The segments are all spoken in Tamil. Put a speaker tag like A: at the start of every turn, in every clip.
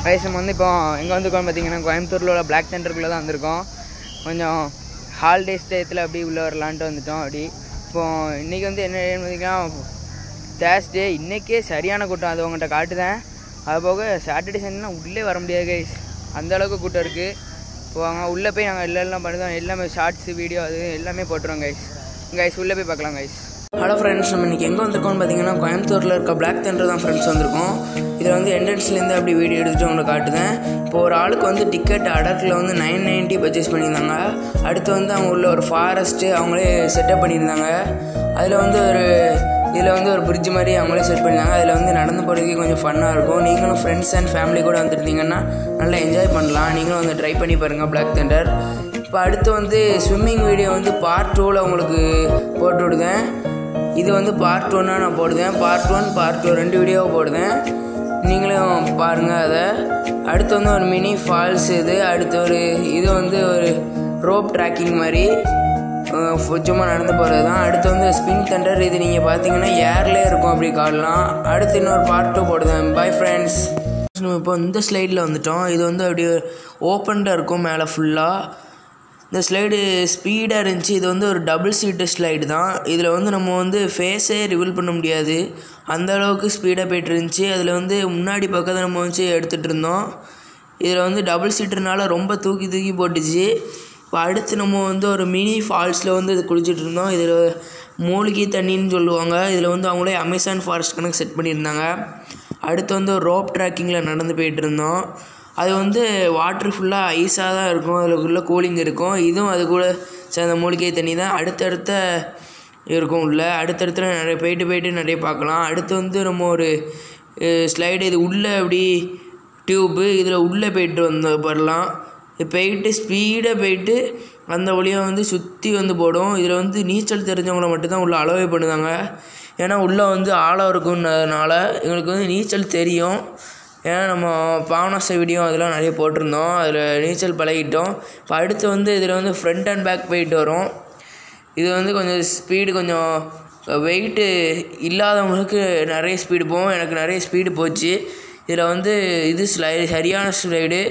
A: கைஸ் நம்ம வந்து இப்போ எங்கே வந்திருக்கோம் பார்த்தீங்கன்னா கோயம்புத்தூரில் உள்ள பிளாக் தண்டருக்குள்ளே தான் வந்திருக்கோம். கொஞ்சம் ஹாலிடேஸ் டயத்தில் அப்படி உள்ளே வரலான்ட்டு வந்துட்டோம். அப்படி இப்போது இன்றைக்கி வந்து என்ன பார்த்தீங்கன்னா தேர்ஸ்டே. இன்றைக்கே சரியான கூட்டம், அது உங்கள்கிட்ட காட்டுதேன். அது போக சாட்டர்டே சண்டேனா உள்ளே வர முடியாது கைஸ், அந்தளவுக்கு கூட்டம் இருக்குது. இப்போ அங்கே உள்ளே போய் நாங்கள் எல்லாம் பண்ணுறோம், எல்லாமே ஷார்ட்ஸு வீடியோ அது எல்லாமே போட்டுருவோம் கைஸ் உள்ளே போய் பார்க்கலாம் கைஸ். ஹலோ ஃப்ரெண்ட்ஸ், நம்ம இன்றைக்கி எங்கே வந்திருக்கோம்னு பார்த்தீங்கன்னா கோயம்புத்தூரில் இருக்க பிளாக் தண்டர் தான் ஃப்ரெண்ட்ஸ் வந்திருக்கோம். இதில் வந்து என்ட்ரன்ஸ்லேருந்து அப்படி வீடியோ எடுத்துகிட்டு உங்களுக்கு காட்டுதேன். இப்போ ஒரு ஆளுக்கு வந்து டிக்கெட் அடர்ட்டில் வந்து 990 பர்ச்சேஸ் பண்ணியிருந்தாங்க. அடுத்து வந்து அவங்க உள்ள ஒரு ஃபாரஸ்ட்டு அவங்களே செட்டப் பண்ணியிருந்தாங்க. இதில் வந்து ஒரு பிரிட்ஜ் மாதிரி அவங்களே செட் பண்ணியிருந்தாங்க. அதில் வந்து நடந்து போகிறதுக்கு கொஞ்சம் ஃபன்னாக இருக்கும். நீங்களும் ஃப்ரெண்ட்ஸ் அண்ட் ஃபேமிலி கூட வந்துருந்தீங்கன்னா நல்லா என்ஜாய் பண்ணலாம். நீங்களும் வந்து ட்ரை பண்ணி பாருங்கள் பிளாக் தண்டர். இப்போ அடுத்து வந்து ஸ்விம்மிங் வீடியோ வந்து பார்ட் 2ல் உங்களுக்கு போட்டு விடுதேன். இது வந்து பார்ட் 1 நான் போடுவேன். பார்ட் 1 பார்ட் 2 2 வீடியோவை போடுவேன், நீங்களும் பாருங்கள் அதை. அடுத்து வந்து ஒரு மினி ஃபால்ஸ் அடுத்து இது வந்து ஒரு ரோப் ட்ராக்கிங் மாதிரி சும்மா நடந்து போகிறது தான். அடுத்து வந்து ஸ்பின் தண்டர், இது நீங்கள் பார்த்தீங்கன்னா ஏர்லேயே இருக்கும், அப்படி காட்டலாம். அடுத்து இன்னொரு பார்ட் 2 போடுவேன். Bye friends. இப்போ இந்த ஸ்லைடில் வந்துட்டோம். இது வந்து அப்படியே ஓப்பன்டாக இருக்கும் மேலே ஃபுல்லாக. இந்த ஸ்லைடு ஸ்பீடாக இருந்துச்சு. இது வந்து ஒரு டபுள் சீட்டு ஸ்லைடு தான். இதில் வந்து நம்ம வந்து ஃபேஸே ரிவீல் பண்ண முடியாது, அந்தளவுக்கு ஸ்பீடாக போய்ட்டு இருந்துச்சு. அதில் வந்து முன்னாடி பக்கத்தை நம்ம வச்சு எடுத்துகிட்டு இருந்தோம். இதில் வந்து டபுள் சீட்டுனால ரொம்ப தூக்கி போட்டுச்சு. இப்போ அடுத்து நம்ம வந்து ஒரு மினி ஃபால்ஸில் வந்து இது குளிச்சுட்டு இருந்தோம். இதில் மூலிகை தண்ணின்னு சொல்லுவாங்க. இதில் வந்து அவங்களே அமேசான் ஃபாரஸ்ட் கணக்கு செட் பண்ணியிருந்தாங்க. அடுத்து வந்து ஒரு ரோப் ட்ராக்கிங்கில் நடந்து போயிட்டு இருந்தோம். அது வந்து வாட்ரு ஃபுல்லாக ஐஸாக தான் இருக்கும், அதுக்குள்ளே கூலிங் இருக்கும். இதுவும் அது கூட சேர்ந்த மூலிகை தண்ணி தான். அடுத்தடுத்த இருக்கும் உள்ள. அடுத்தடுத்து நிறைய போயிட்டு நிறைய பார்க்கலாம். அடுத்து வந்து நம்ம ஒரு ஸ்லைடு, இது உள்ளே அப்படி டியூப்பு, இதில் உள்ளே போயிட்டு வரலாம். போயிட்டு ஸ்பீடாக போயிட்டு அந்த வழியாக வந்து சுற்றி வந்து போடும். இதில் வந்து நீச்சல் தெரிஞ்சவங்கள மட்டும்தான் உள்ளே அலோவே பண்ணுவாங்க. ஏன்னா உள்ளே வந்து ஆழம் இருக்குன்றதுனால எங்களுக்கு வந்து நீச்சல் தெரியும். ஏன்னா நம்ம பாவனாச வீடியோ அதெல்லாம் நிறைய போட்டிருந்தோம், அதில் நீச்சல் பழகிட்டோம். இப்போ அடுத்து வந்து இதில் வந்து ஃப்ரண்ட் அண்ட் பேக் போயிட்டு வரும். இது வந்து கொஞ்சம் ஸ்பீடு, கொஞ்சம் வெயிட்டு இல்லாதவங்களுக்கு நிறைய ஸ்பீடு போகும். எனக்கு நிறைய ஸ்பீடு போச்சு. இதில் வந்து இது சரியான ஸ்லைடு.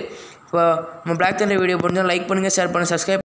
A: இப்போ நம்ம பிளாக் தண்டர் வீடியோ பிடிச்சா லைக் பண்ணுங்கள், ஷேர் பண்ணுங்கள், சப்ஸ்கிரைப்